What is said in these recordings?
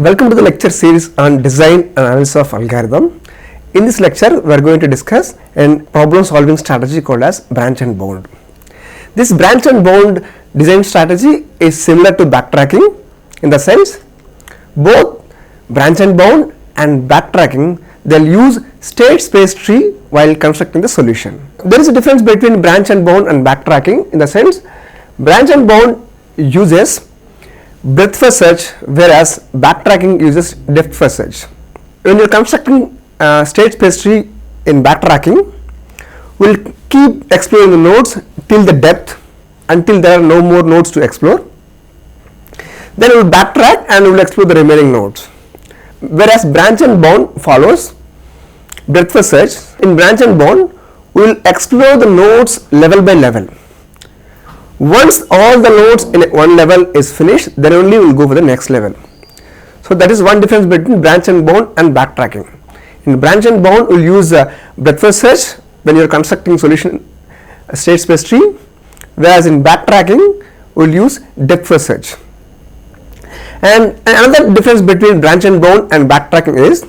Welcome to the lecture series on design and analysis of algorithm. In this lecture, we are going to discuss a problem solving strategy called as branch and bound. This branch and bound design strategy is similar to backtracking in the sense both branch and bound and backtracking they'll use state space tree while constructing the solution. There is a difference between branch and bound and backtracking in the sense branch and bound uses breadth first search whereas backtracking uses depth first search. When you are constructing state space tree in backtracking, we'll keep exploring the nodes till the depth until there are no more nodes to explore. Then we will backtrack and we will explore the remaining nodes. Whereas branch and bound follows breadth first search. In branch and bound, we will explore the nodes level by level. Once all the nodes in one level is finished, then only we will go for the next level. So that is one difference between branch and bound and backtracking. In branch and bound, we will use breadth first search when you are constructing solution state space tree, whereas in backtracking, we will use depth first search. And another difference between branch and bound and backtracking is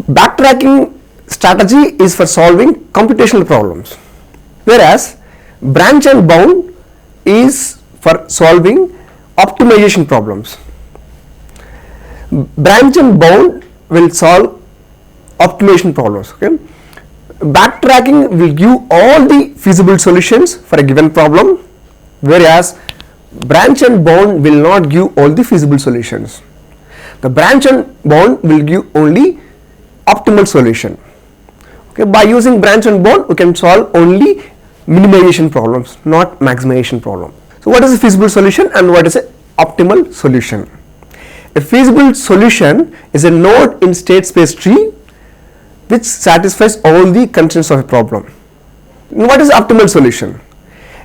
backtracking strategy is for solving computational problems, whereas branch and bound is for solving optimization problems. Branch and bound will solve optimization problems. Okay? Backtracking will give all the feasible solutions for a given problem, whereas branch and bound will not give all the feasible solutions. The branch and bound will give only optimal solution. Okay? By using branch and bound, we can solve only minimization problems, not maximization problem. So what is a feasible solution and what is an optimal solution? A feasible solution is a node in state space tree which satisfies all the constraints of a problem. What is optimal solution?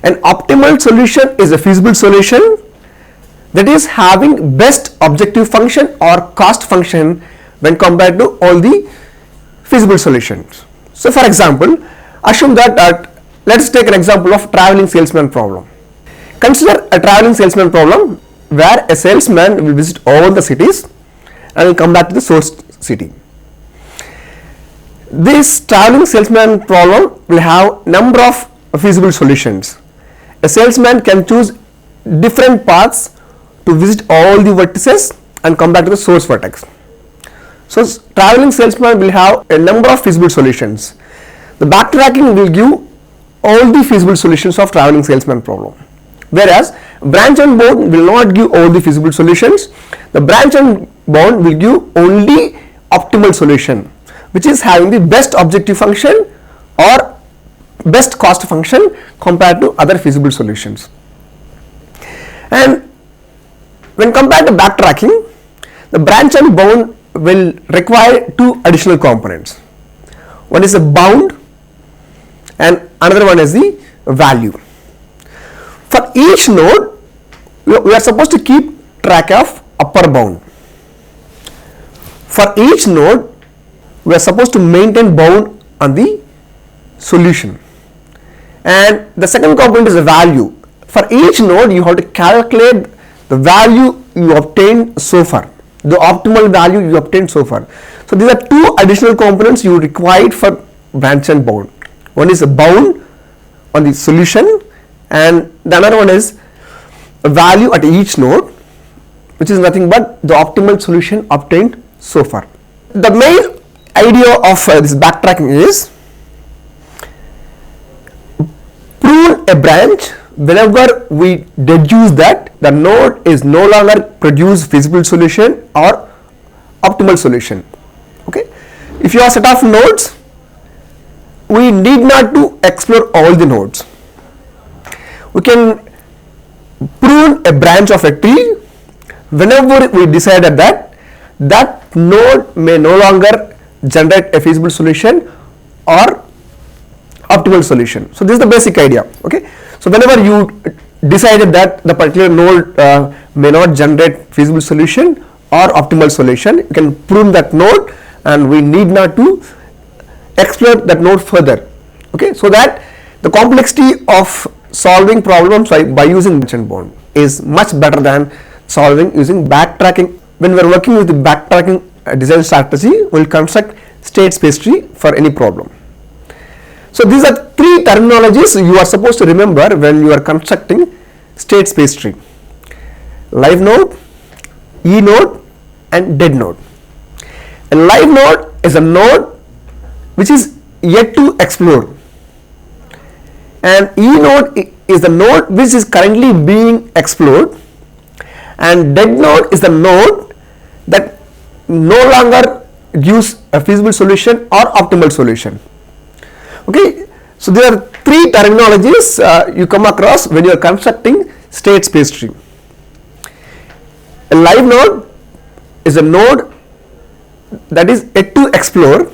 An optimal solution is a feasible solution that is having best objective function or cost function when compared to all the feasible solutions. So for example, assume that let's take an example of traveling salesman problem. Consider a traveling salesman problem where a salesman will visit all the cities and will come back to the source city. This traveling salesman problem will have number of feasible solutions. A salesman can choose different paths to visit all the vertices and come back to the source vertex. So traveling salesman will have a number of feasible solutions. The backtracking will give all the feasible solutions of traveling salesman problem, whereas branch and bound will not give all the feasible solutions. The branch and bound will give only optimal solution, which is having the best objective function or best cost function compared to other feasible solutions. And when compared to backtracking, the branch and bound will require two additional components. One is a bound and another one is the value. For each node, we are supposed to keep track of upper bound. For each node, we are supposed to maintain bound on the solution. And the second component is the value. For each node, you have to calculate the value you obtained so far, the optimal value you obtained so far. So these are two additional components you require for branch and bound. One is a bound on the solution and the other one is a value at each node, which is nothing but the optimal solution obtained so far. The main idea of this backtracking is prune a branch whenever we deduce that the node is no longer produce feasible solution or optimal solution. Okay, if you have a set of nodes, we need not to explore all the nodes. We can prune a branch of a tree whenever we decided that that node may no longer generate a feasible solution or optimal solution. So this is the basic idea. Okay, so whenever you decided that the particular node may not generate feasible solution or optimal solution, you can prune that node and we need not to explore that node further. Okay, so that the complexity of solving problems by using branch and bound is much better than solving using backtracking. When we are working with the backtracking design strategy, we will construct state space tree for any problem. So these are three terminologies you are supposed to remember when you are constructing state space tree: live node, E node, and dead node. A live node is a node which is yet to explore, and E node is the node which is currently being explored, and dead node is the node that no longer gives a feasible solution or optimal solution. Okay, so there are three terminologies you come across when you are constructing state space tree. A live node is a node that is yet to explore.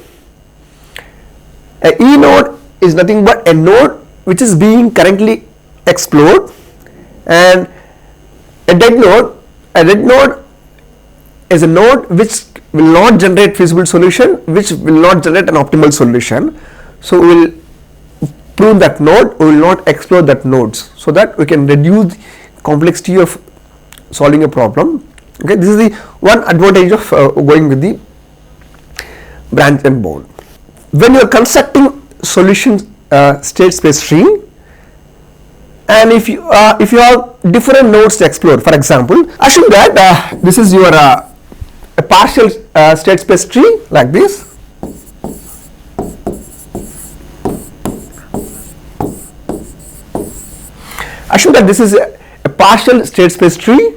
A E node is nothing but a node which is being currently explored, and a dead node is a node which will not generate feasible solution, which will not generate an optimal solution. So we will prune that node, we will not explore that nodes, so that we can reduce the complexity of solving a problem. Okay, this is the one advantage of going with the branch and bound. When you are constructing solution state space tree, and if you have different nodes to explore, for example, assume that this is your a partial state space tree like this. Assume that this is a partial state space tree,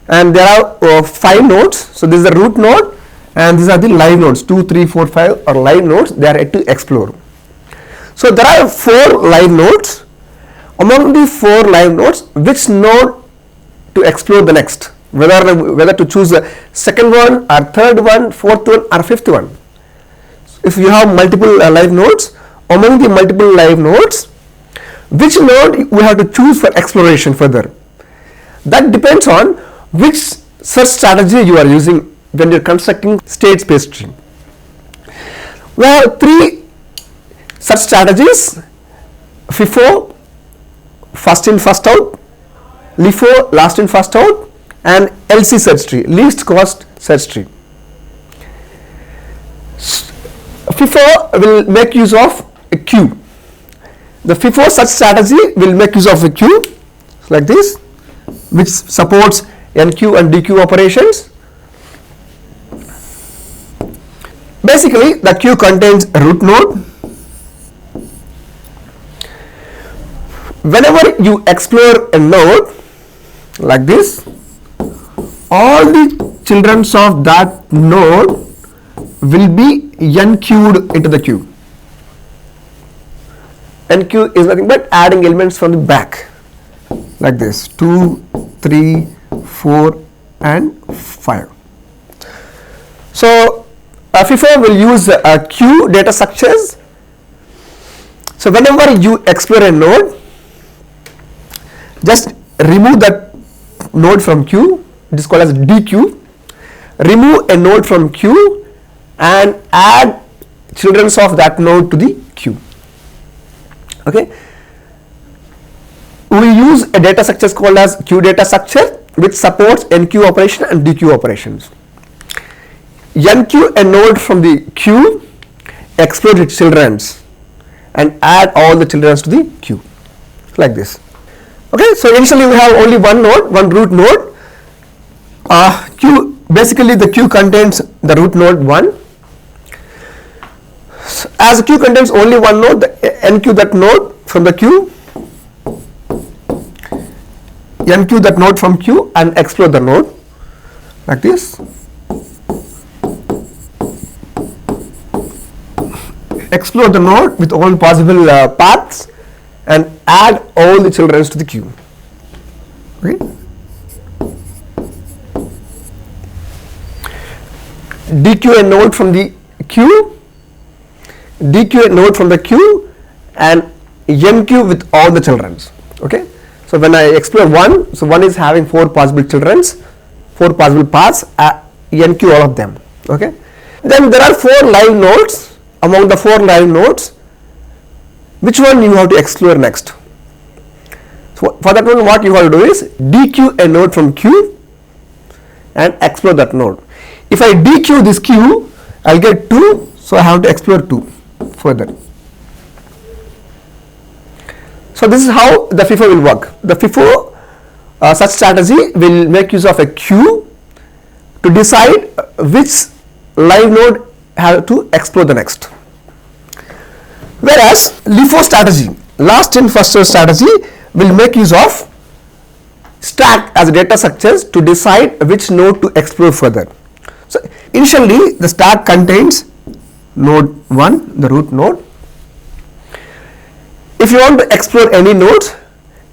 and there are 5 nodes. So this is the root node, and these are the live nodes. 2, 3, 4, 5 are live nodes. They are yet to explore. So there are 4 live nodes. Among the 4 live nodes, which node to explore the next? Whether to choose the second one or third one, fourth one or fifth one. If you have multiple live nodes, among the multiple live nodes, which node we have to choose for exploration further? That depends on which search strategy you are using when you are constructing state space tree. We have 3 such strategies: FIFO, first in first out, LIFO, last in first out, and LC search tree, least cost search tree. FIFO will make use of a queue. The FIFO search strategy will make use of a queue like this, which supports NQ and DQ operations. Basically, the queue contains a root node. Whenever you explore a node like this, all the children of that node will be NQ'd into the queue. NQ is nothing but adding elements from the back like this: 2, 3, 4 and 5. So FIFO will use queue data structures. So whenever you explore a node, just remove that node from queue. It is called as DQ. Remove a node from queue and add children of that node to the queue. Okay. We use a data structure called as queue data structure, which supports NQ operation and DQ operations. NQ a node from the queue, explore its children and add all the children to the queue like this. Okay, so initially we have only one node, one root node. Queue, basically the queue contains the root node 1. So as the queue contains only one node, the NQ that node from the queue, NQ that node from queue and explore the node like this. Explore the node with all possible paths and add all the children to the queue. Okay. DQ a node from the queue, DQ a node from the queue and NQ with all the children. Okay. So when I explore 1, so 1 is having 4 possible children, 4 possible paths, NQ all of them. Okay. Then there are 4 live nodes. Among the 4 live nodes, which one you have to explore next? So for that one, what you have to do is DQ a node from queue, and explore that node. If I dequeue this queue, I'll get 2, so I have to explore 2 further. So this is how the FIFO will work. The FIFO such strategy will make use of a queue to decide which live node have to explore the next. Whereas LIFO strategy, last in first served strategy, will make use of stack as data structures to decide which node to explore further. So initially the stack contains node 1, the root node. If you want to explore any nodes,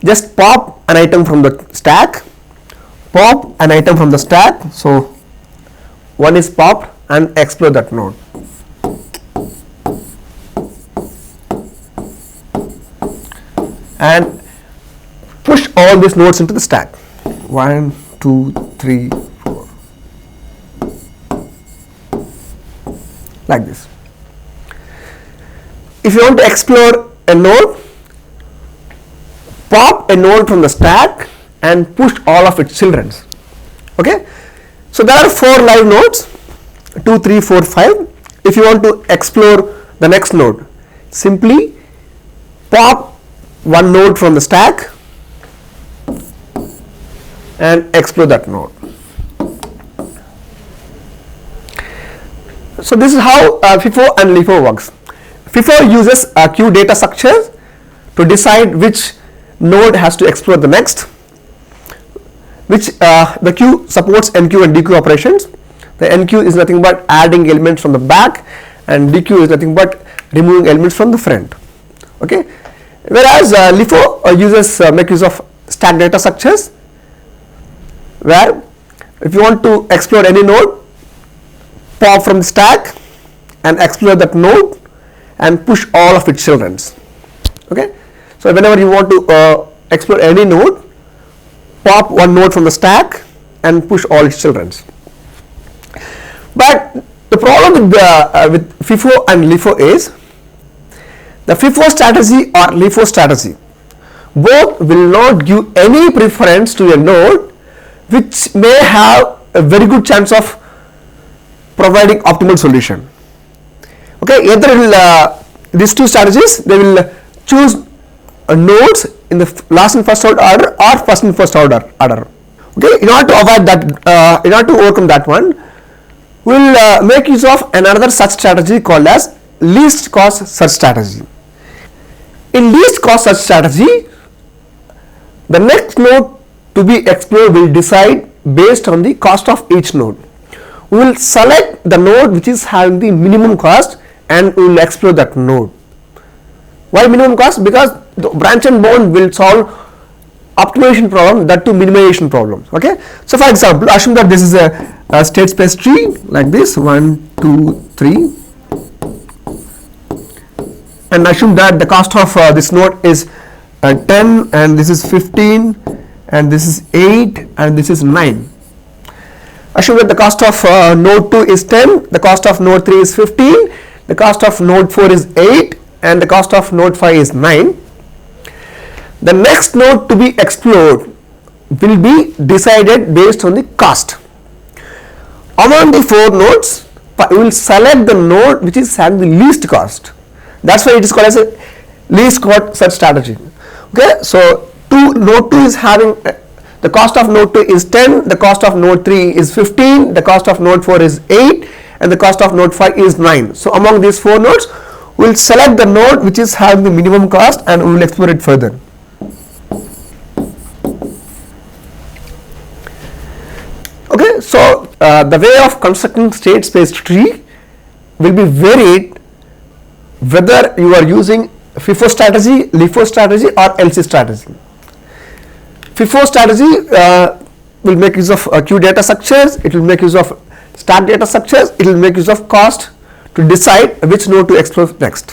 just pop an item from the stack, pop an item from the stack, so one is popped, and explore that node. And push all these nodes into the stack. 1, 2, 3, 4. Like this. If you want to explore a node, pop a node from the stack and push all of its children. Okay. So there are 4 live nodes, 2, 3, 4, 5. If you want to explore the next node, simply pop one node from the stack and explore that node. So this is how FIFO and LIFO works. FIFO uses queue data structures to decide which node has to explore the next, which the queue supports NQ and DQ operations. The NQ is nothing but adding elements from the back, and DQ is nothing but removing elements from the front. Okay. Whereas LIFO uses make use of stack data structures, where if you want to explore any node, pop from the stack and explore that node and push all of its children. Okay. So whenever you want to explore any node, pop one node from the stack and push all its children. But the problem with FIFO and LIFO is, the FIFO strategy or LIFO strategy, both will not give any preference to a node which may have a very good chance of providing optimal solution. Okay, either these two strategies, they will choose nodes in the last in first order or first in first order. Okay, in order to avoid that, in order to overcome that one, we will make use of another such strategy called as least cost search strategy. In least cost search strategy, the next node to be explored will decide based on the cost of each node. We will select the node which is having the minimum cost and we will explore that node. Why minimum cost? Because the branch and bound will solve optimization problem, that to minimization problems. Okay. So for example, assume that this is a state space tree like this, 1, 2, 3, and assume that the cost of this node is 10 and this is 15 and this is 8 and this is 9. Assume that the cost of node 2 is 10, the cost of node 3 is 15, the cost of node 4 is 8 and the cost of node 5 is 9. The next node to be explored will be decided based on the cost. Among the 4 nodes, we will select the node which is having the least cost. That's why it is called as a least cost search strategy. Okay, so node 2 is having the cost of node 2 is 10, the cost of node 3 is 15, the cost of node 4 is 8 and the cost of node 5 is 9. So among these 4 nodes, we will select the node which is having the minimum cost and we will explore it further. Okay, so the way of constructing state space tree will be varied whether you are using FIFO strategy, LIFO strategy or LC strategy. FIFO strategy will make use of queue data structures, it will make use of stack data structures, it will make use of cost to decide which node to explore next.